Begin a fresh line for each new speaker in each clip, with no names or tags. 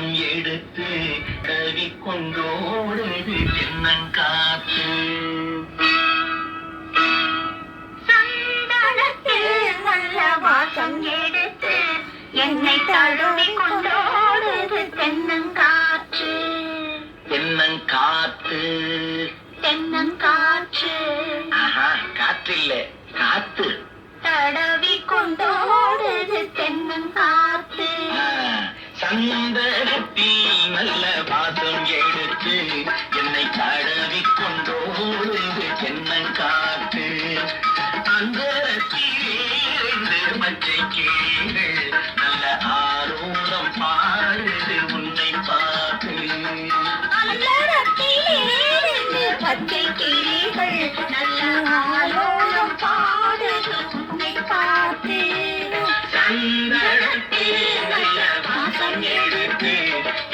வாசம் எடுத்து கவி கொண்டோடுது தென்னங்காத்து.
சந்தனத்தில் நல்ல வாசம் எடுத்து என்னை தழுவி கொண்டோடுது தென்னங்காற்று.
தென்னங்காத்து
தென்னங்காற்று
காற்று இல்ல காத்து.
தடவி கொண்டோடுது தென்னங்காத்து.
சந்தனத்தில் நல்ல வாசம் எடுத்து என்னை தடவி கொண்டோடுது தென்னங்காத்து. அந்தரத்திலே பச்சை கிளிகள் நல்ல ஆரோரம் பாடுது உன்னை பார்த்து.
அந்தரத்திலே பச்சை கிளிகள் நல்ல ஆலோலம் பாடுது உன்னை பார்த்து.
சந்தனத்தில் நல்ல வாசம் எடுத்து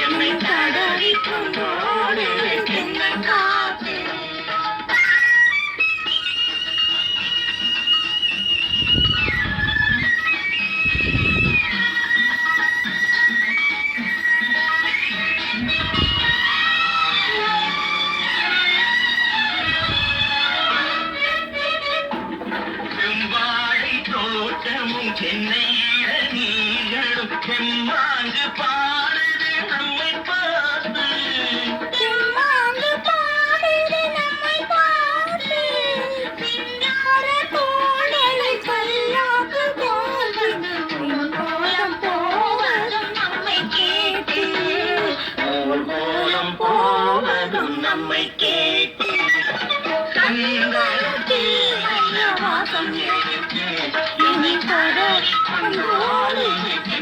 என்னை தடவி கொண்டோடுது தென்னங்காத்து. சென்னை நீங்களும் செம்மாங்கு பாடுது நம்மை பார்த்து.
செம்மாங்கு பாடுது நம்மை பார்த்து. சிங்கார தோடலை கல்லாக்கு போவது ஊர்கோலம் போவதும் நம்மை கேட்டு.
ஊர்கோலம் போவதும் நம்மை கேட்டு.
சந்தனத்தில் நல்ல வாசம் எடுத்து என்னை தடவி கொண்டோடுது